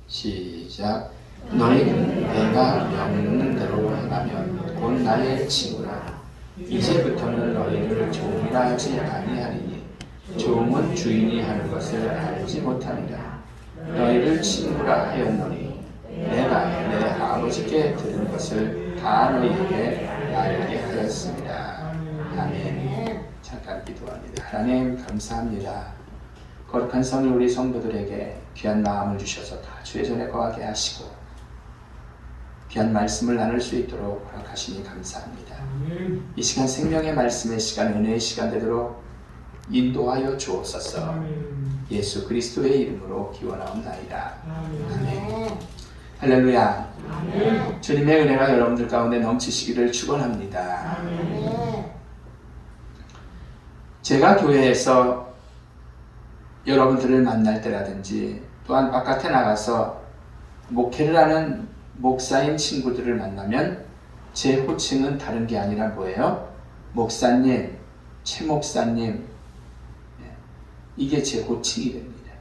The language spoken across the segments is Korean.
시작. 너희는 내가 명하는 대로 행하면 곧 나의 친구라. 이제부터는 너희를 종이라 하지 아니하리니 종은 주인이 하는 것을 알지 못하니라. 너희를 친구라 하였노니 내가 내 아버지께 들은 것을 다 너희에게 알게 하였습니다. 아멘. 잠깐 기도합니다. 하나님 감사합니다. 거룩한 성일 우리 성도들에게 귀한 마음을 주셔서 다 주의 전에 거하게 하시고 귀한 말씀을 나눌 수 있도록 허락하시니 감사합니다. 이 시간 생명의 말씀의 시간, 은혜의 시간 되도록 인도하여 주옵소서. 예수 그리스도의 이름으로 기원하옵나이다. 아멘. 할렐루야. 아멘. 주님의 은혜가 여러분들 가운데 넘치시기를 축원합니다. 제가 교회에서 여러분들을 만날 때라든지 또한 바깥에 나가서 목회를 하는 목사인 친구들을 만나면 제 호칭은 다른 게 아니라 뭐예요? 목사님, 최 목사님, 이게 제 호칭이 됩니다.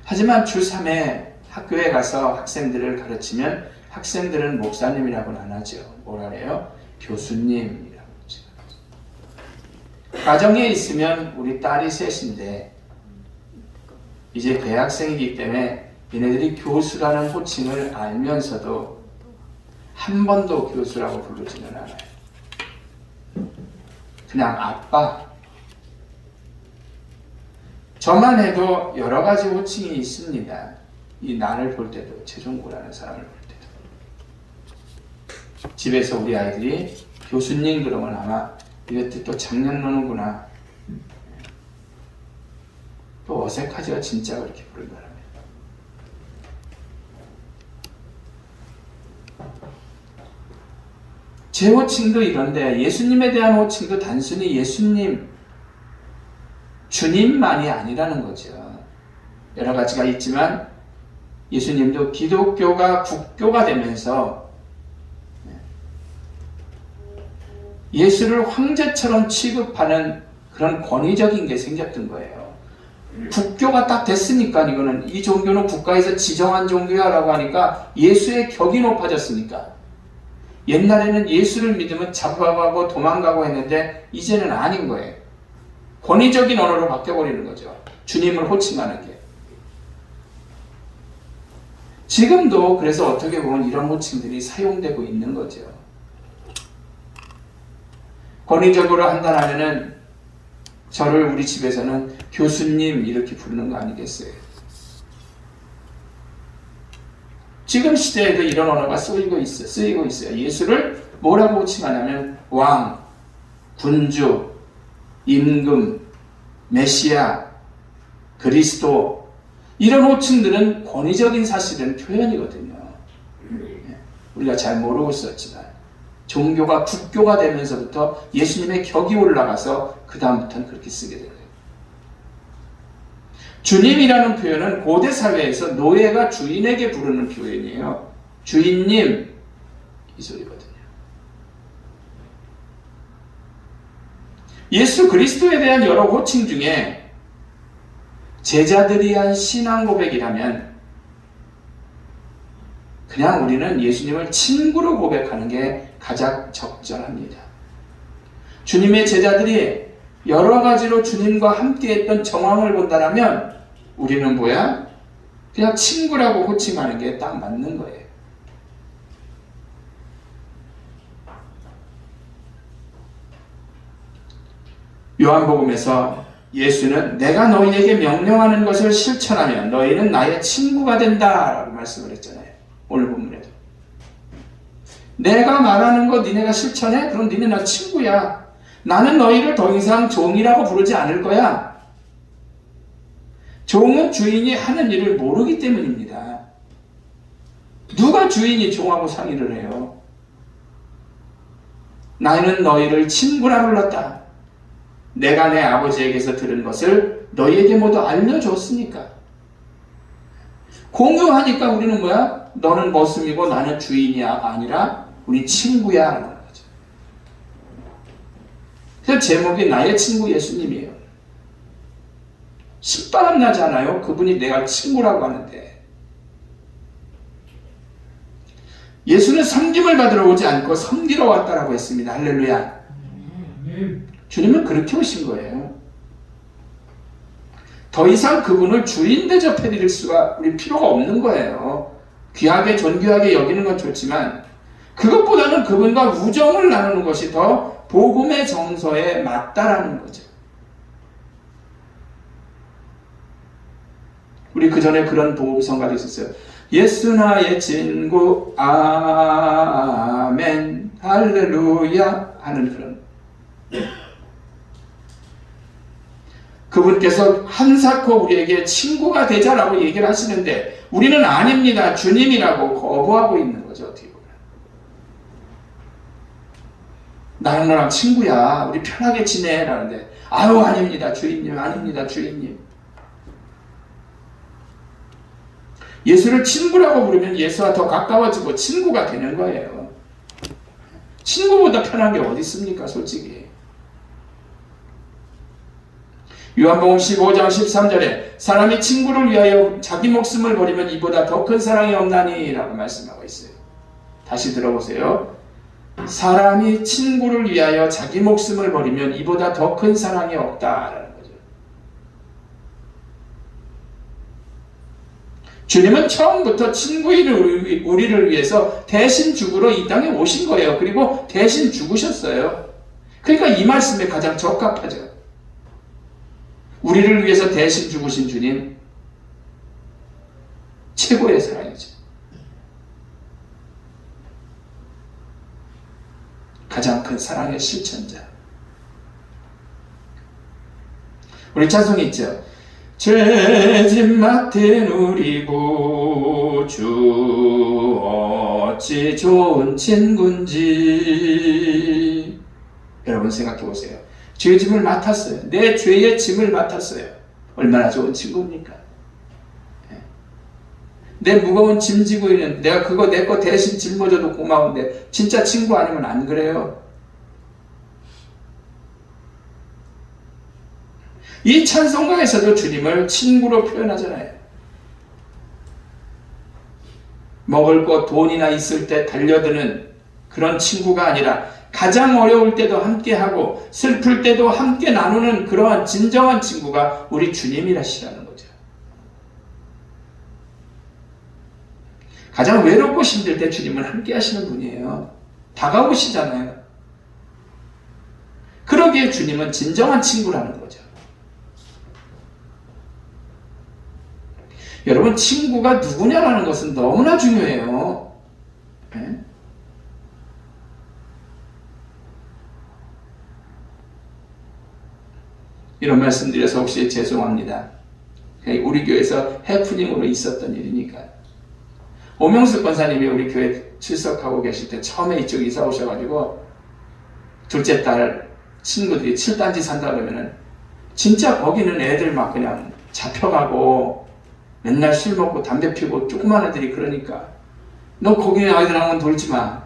하지만 주 3회 학교에 가서 학생들을 가르치면 학생들은 목사님이라고는 안 하죠. 뭐라 그래요? 교수님이라고 하죠. 가정에 있으면 우리 딸이 셋인데 이제 대학생이기 때문에 얘네들이 교수라는 호칭을 알면서도 한 번도 교수라고 부르지는 않아요. 그냥 아빠. 저만 해도 여러 가지 호칭이 있습니다. 이 나를 볼 때도, 최종구라는 사람을 볼 때도. 집에서 우리 아이들이 교수님 그러면 아마 이것도 또 장난 노는구나. 또 어색하죠. 진짜 그렇게 부른다면. 제 호칭도 이런데 예수님에 대한 호칭도 단순히 예수님, 주님만이 아니라는 거죠. 여러 가지가 있지만 예수님도 기독교가 국교가 되면서 예수를 황제처럼 취급하는 그런 권위적인 게 생겼던 거예요. 국교가 딱 됐으니까 이거는 이 종교는 국가에서 지정한 종교야라고 하니까 예수의 격이 높아졌으니까 옛날에는 예수를 믿으면 잡아가고 도망가고 했는데 이제는 아닌 거예요. 권위적인 언어로 바뀌어버리는 거죠. 주님을 호칭하는 게. 지금도 그래서 어떻게 보면 이런 호칭들이 사용되고 있는 거죠. 권위적으로 한다면은 저를 우리 집에서는 교수님 이렇게 부르는 거 아니겠어요? 지금 시대에도 이런 언어가 쓰이고 있어요. 예수를 뭐라고 호칭하냐면 왕, 군주, 임금, 메시아, 그리스도 이런 호칭들은 권위적인 사실은 표현이거든요. 우리가 잘 모르고 있었지만 종교가 국교가 되면서부터 예수님의 격이 올라가서 그 다음부터는 그렇게 쓰게 된 거예요. 주님이라는 표현은 고대 사회에서 노예가 주인에게 부르는 표현이에요. 주인님 이 소리거든요. 예수 그리스도에 대한 여러 호칭 중에 제자들이 한 신앙 고백이라면 그냥 우리는 예수님을 친구로 고백하는 게 가장 적절합니다. 주님의 제자들이 여러 가지로 주님과 함께했던 정황을 본다면 우리는 뭐야? 그냥 친구라고 호칭하는 게 딱 맞는 거예요. 요한복음에서 예수는 내가 너희에게 명령하는 것을 실천하면 너희는 나의 친구가 된다 라고 말씀을 했잖아요. 오늘 본문에도. 내가 말하는 거 니네가 실천해? 그럼 니네 나 친구야. 나는 너희를 더 이상 종이라고 부르지 않을 거야. 종은 주인이 하는 일을 모르기 때문입니다. 누가 주인이 종하고 상의를 해요? 나는 너희를 친구라 불렀다. 내가 내 아버지에게서 들은 것을 너희에게 모두 알려줬으니까. 공유하니까 우리는 뭐야? 너는 머슴이고 나는 주인이야 아니라 우리 친구야 라는 거죠. 그래서 제목이 나의 친구 예수님이에요. 신바람 나지 않아요? 그분이 내가 친구라고 하는데. 예수는 섬김을 받으러 오지 않고 섬기러 왔다라고 했습니다. 할렐루야. 주님은 그렇게 오신 거예요. 더 이상 그분을 주인 대접해 드릴 수가 우리 필요가 없는 거예요. 귀하게 존귀하게 여기는 건 좋지만 그것보다는 그분과 우정을 나누는 것이 더 복음의 정서에 맞다라는 거죠. 우리 그 전에 그런 복음성가도 있었어요. 예수 나의 친구 아멘 할렐루야 하는 그런, 그분께서 한사코 우리에게 친구가 되자라고 얘기를 하시는데 우리는 아닙니다. 주님이라고 거부하고 있는 거죠. 어떻게 보면 나는 너랑 친구야, 우리 편하게 지내라는데 아유 아닙니다 주인님, 아닙니다 주인님. 예수를 친구라고 부르면 예수와 더 가까워지고 친구가 되는 거예요. 친구보다 편한 게 어디 있습니까 솔직히. 요한복음 15장 13절에 사람이 친구를 위하여 자기 목숨을 버리면 이보다 더 큰 사랑이 없나니 라고 말씀하고 있어요. 다시 들어보세요. 사람이 친구를 위하여 자기 목숨을 버리면 이보다 더 큰 사랑이 없다라는 거죠. 주님은 처음부터 친구인 우리를 위해서 대신 죽으러 이 땅에 오신 거예요. 그리고 대신 죽으셨어요. 그러니까 이 말씀에 가장 적합하죠. 우리를 위해서 대신 죽으신 주님, 최고의 사랑이죠. 가장 큰 사랑의 실천자. 우리 찬송이 있죠. 죄짐 맡은 우리 구주 어찌 좋은 친구인지. 여러분 생각해 보세요. 죄의 짐을 맡았어요. 내 죄의 짐을 맡았어요. 얼마나 좋은 친구입니까? 내 무거운 짐 지고 있는, 내가 그거 내 거 대신 짊어져도 고마운데 진짜 친구 아니면 안 그래요? 이 찬송가에서도 주님을 친구로 표현하잖아요. 먹을 것 돈이나 있을 때 달려드는 그런 친구가 아니라 가장 어려울 때도 함께하고 슬플 때도 함께 나누는 그러한 진정한 친구가 우리 주님이라시라는 거죠. 가장 외롭고 힘들 때 주님은 함께 하시는 분이에요. 다가오시잖아요. 그러기에 주님은 진정한 친구라는 거죠. 여러분, 친구가 누구냐라는 것은 너무나 중요해요. 네? 이런 말씀 드려서 혹시 죄송합니다. 우리 교회에서 해프닝으로 있었던 일이니까. 오명숙 권사님이 우리 교회 출석하고 계실 때 처음에 이쪽 이사 오셔가지고 둘째 딸 친구들이 7단지 산다 그러면은 진짜 거기는 애들 막 그냥 잡혀가고 맨날 술 먹고 담배 피우고 조그만 애들이 그러니까 너 거기 아이들하고는 돌지 마.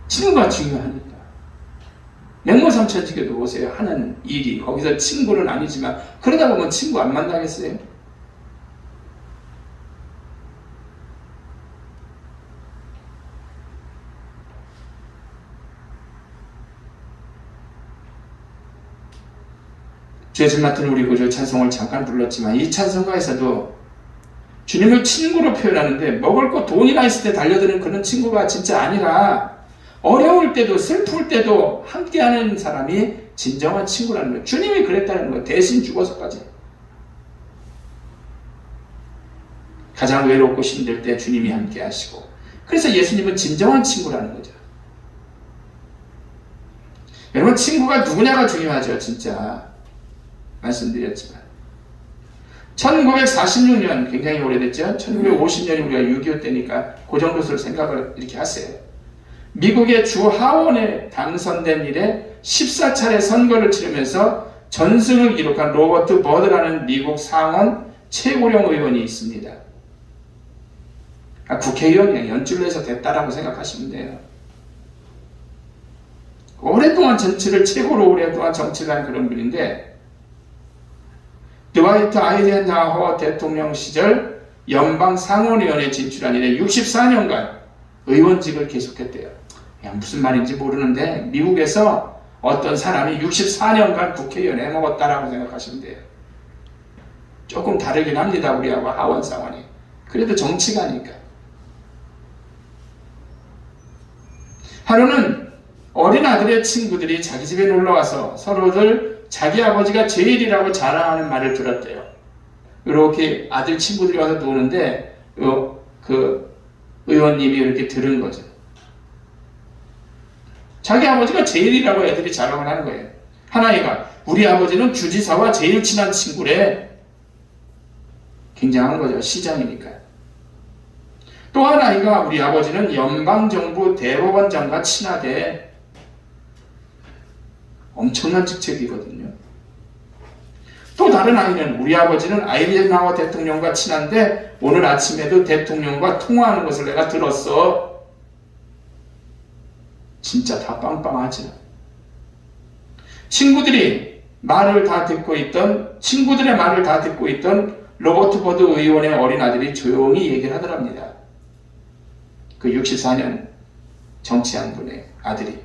친구가 중요하니까. 맹모삼천지교도 오세요. 하는 일이 거기서 친구는 아니지만 그러다 보면 친구 안 만나겠어요? 죄짐 맡은 우리 구주 찬송을 잠깐 불렀지만 이 찬송가에서도 주님을 친구로 표현하는데 먹을 거 돈이나 있을 때 달려드는 그런 친구가 진짜 아니라 어려울 때도 슬플 때도 함께하는 사람이 진정한 친구라는 거예요. 주님이 그랬다는 거예요. 대신 죽어서까지. 가장 외롭고 힘들 때 주님이 함께하시고, 그래서 예수님은 진정한 친구라는 거죠. 여러분, 친구가 누구냐가 중요하죠. 진짜 말씀드렸지만 1946년 굉장히 오래됐죠. 1950년이 우리가 6.25 때니까 그 정도 생각을 이렇게 하세요. 미국의 주 하원에 당선된 이래 14차례 선거를 치르면서 전승을 기록한 로버트 버드라는 미국 상원 최고령 의원이 있습니다. 국회의원이 연줄로 해서 됐다라고 생각하시면 돼요. 오랫동안 정치를 최고로 오랫동안 정치를 한 그런 분인데 드와이트 아이젠하워 대통령 시절 연방 상원의원에 진출한 이래 64년간 의원직을 계속했대요. 무슨 말인지 모르는데 미국에서 어떤 사람이 64년간 국회의원 해먹었다라고 생각하시면 돼요. 조금 다르긴 합니다. 우리하고 하원 상원이. 그래도 정치가니까. 하루는 어린 아들의 친구들이 자기 집에 놀러와서 서로들 자기 아버지가 제일이라고 자랑하는 말을 들었대요. 이렇게 아들 친구들이 와서 노는데 그 의원님이 이렇게 들은 거죠. 자기 아버지가 제일이라고 애들이 자랑을 하는 거예요. 하나이가 우리 아버지는 주지사와 제일 친한 친구래. 굉장한 거죠. 시장이니까. 또 하나이가 우리 아버지는 연방정부 대법원장과 친하대. 엄청난 직책이거든요. 또 다른 아이는 우리 아버지는 아이젠하워 대통령과 친한데 오늘 아침에도 대통령과 통화하는 것을 내가 들었어. 진짜 다 빵빵하지. 친구들의 말을 다 듣고 있던 로버트 버드 의원의 어린 아들이 조용히 얘기를 하더랍니다. 그 64년 정치한 분의 아들이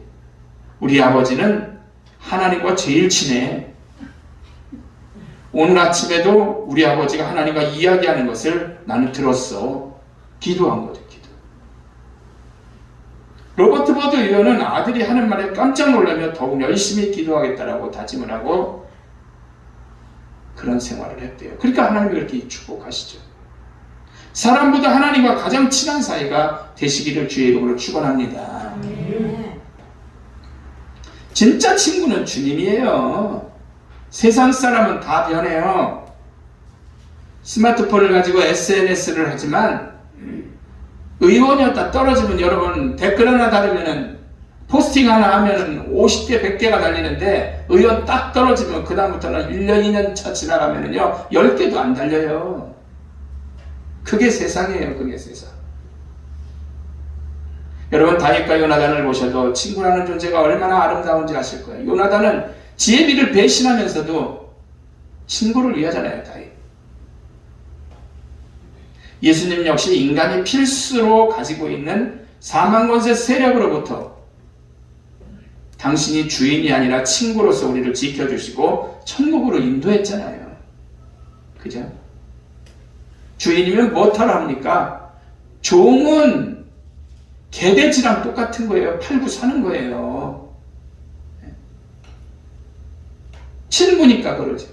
우리 아버지는 하나님과 제일 친해. 오늘 아침에도 우리 아버지가 하나님과 이야기하는 것을 나는 들었어. 기도한 거죠. 기도. 로버트 버드 의원은 아들이 하는 말에 깜짝 놀라며 더욱 열심히 기도하겠다라고 다짐을 하고 그런 생활을 했대요. 그러니까 하나님이 그렇게 축복하시죠. 사람보다 하나님과 가장 친한 사이가 되시기를 주의 이름으로 축원합니다. 진짜 친구는 주님이에요. 세상 사람은 다 변해요. 스마트폰을 가지고 SNS를 하지만 의원이었다 떨어지면 여러분 댓글 하나 달으면은 포스팅 하나 하면은 50개 100개가 달리는데 의원 딱 떨어지면 그 다음부터는 1년 2년 차 지나가면은요 10개도 안 달려요. 그게 세상이에요. 그게 세상. 여러분 다윗과 요나단을 보셔도 친구라는 존재가 얼마나 아름다운지 아실 거예요. 요나단은 지혜비를 배신하면서도 친구를 위하잖아요. 다윗. 예수님 역시 인간이 필수로 가지고 있는 사망권세 세력으로부터 당신이 주인이 아니라 친구로서 우리를 지켜주시고 천국으로 인도했잖아요. 그죠? 주인이면 뭐하러 합니까? 종은 개돼지랑 똑같은 거예요. 팔고 사는 거예요. 친구니까 그러죠.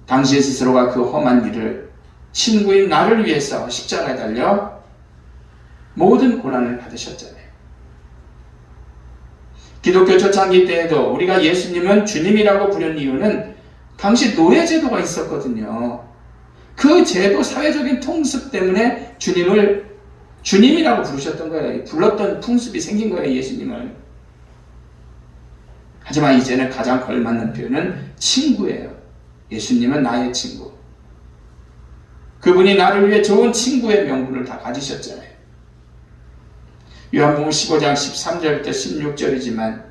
당신 스스로가 그 험한 일을 친구인 나를 위해서 십자가에 달려 모든 고난을 받으셨잖아요. 기독교 초창기 때에도 우리가 예수님은 주님이라고 부른 이유는 당시 노예제도가 있었거든요. 그 제도 사회적인 통습 때문에 주님을 주님이라고 부르셨던 거예요. 불렀던 풍습이 생긴 거예요. 예수님을. 하지만 이제는 가장 걸맞는 표현은 친구예요. 예수님은 나의 친구. 그분이 나를 위해 좋은 친구의 명분을 다 가지셨잖아요. 요한복음 15장 13절부터 16절이지만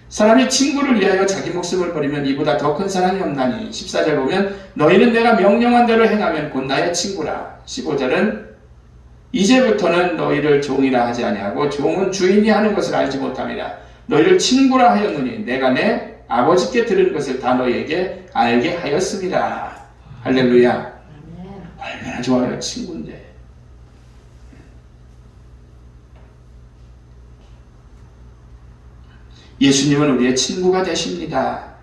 사람이 친구를 위하여 자기 목숨을 버리면 이보다 더 큰 사랑이 없나니 14절 보면 너희는 내가 명령한 대로 행하면 곧 나의 친구라. 15절은 이제부터는 너희를 종이라 하지 아니하고 종은 주인이 하는 것을 알지 못함이라. 너희를 친구라 하였노니 내가 내 아버지께 들은 것을 다 너희에게 알게 하였습니다. 할렐루야. 얼마나 좋아요. 친구인데. 예수님은 우리의 친구가 되십니다.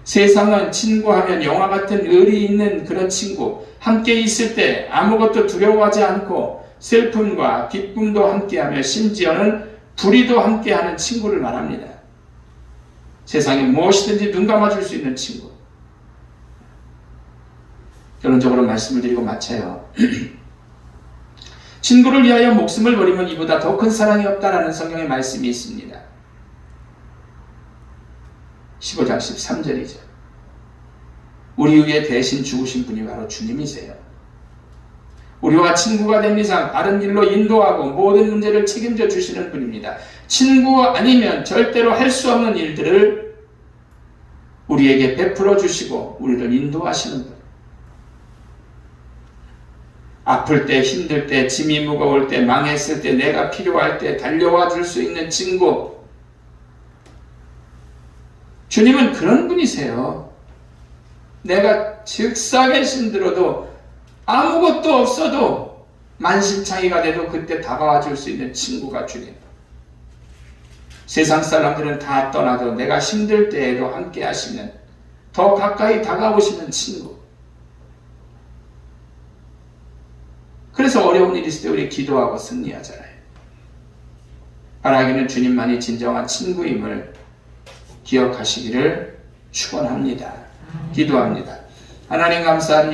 세상은 친구하면 영화 같은 의리 있는 그런 친구, 함께 있을 때 아무것도 두려워하지 않고 슬픔과 기쁨도 함께하며 심지어는 불의도 함께하는 친구를 말합니다. 세상에 무엇이든지 눈 감아줄 수 있는 친구. 결론적으로 말씀을 드리고 마쳐요. 친구를 위하여 목숨을 버리면 이보다 더 큰 사랑이 없다라는 성경의 말씀이 있습니다. 15장 13절이죠. 우리 위에 대신 죽으신 분이 바로 주님이세요. 우리와 친구가 된 이상 바른 길로 인도하고 모든 문제를 책임져 주시는 분입니다. 친구 아니면 절대로 할 수 없는 일들을 우리에게 베풀어 주시고 우리를 인도하시는 분. 아플 때, 힘들 때, 짐이 무거울 때, 망했을 때, 내가 필요할 때 달려와 줄 수 있는 친구. 주님은 그런 분이세요. 내가 즉사게 힘들어도 아무것도 없어도 만신창이가 돼도 그때 다가와 줄 수 있는 친구가 주님. 세상 사람들은 다 떠나도 내가 힘들 때에도 함께 하시는, 더 가까이 다가오시는 친구. 그래서 어려운 일이 있을 때 우리 기도하고 승리하잖아요. 바라기는 주님만이 진정한 친구임을 기억하시기를 축원합니다. 기도합니다. 하나님 감사합니다.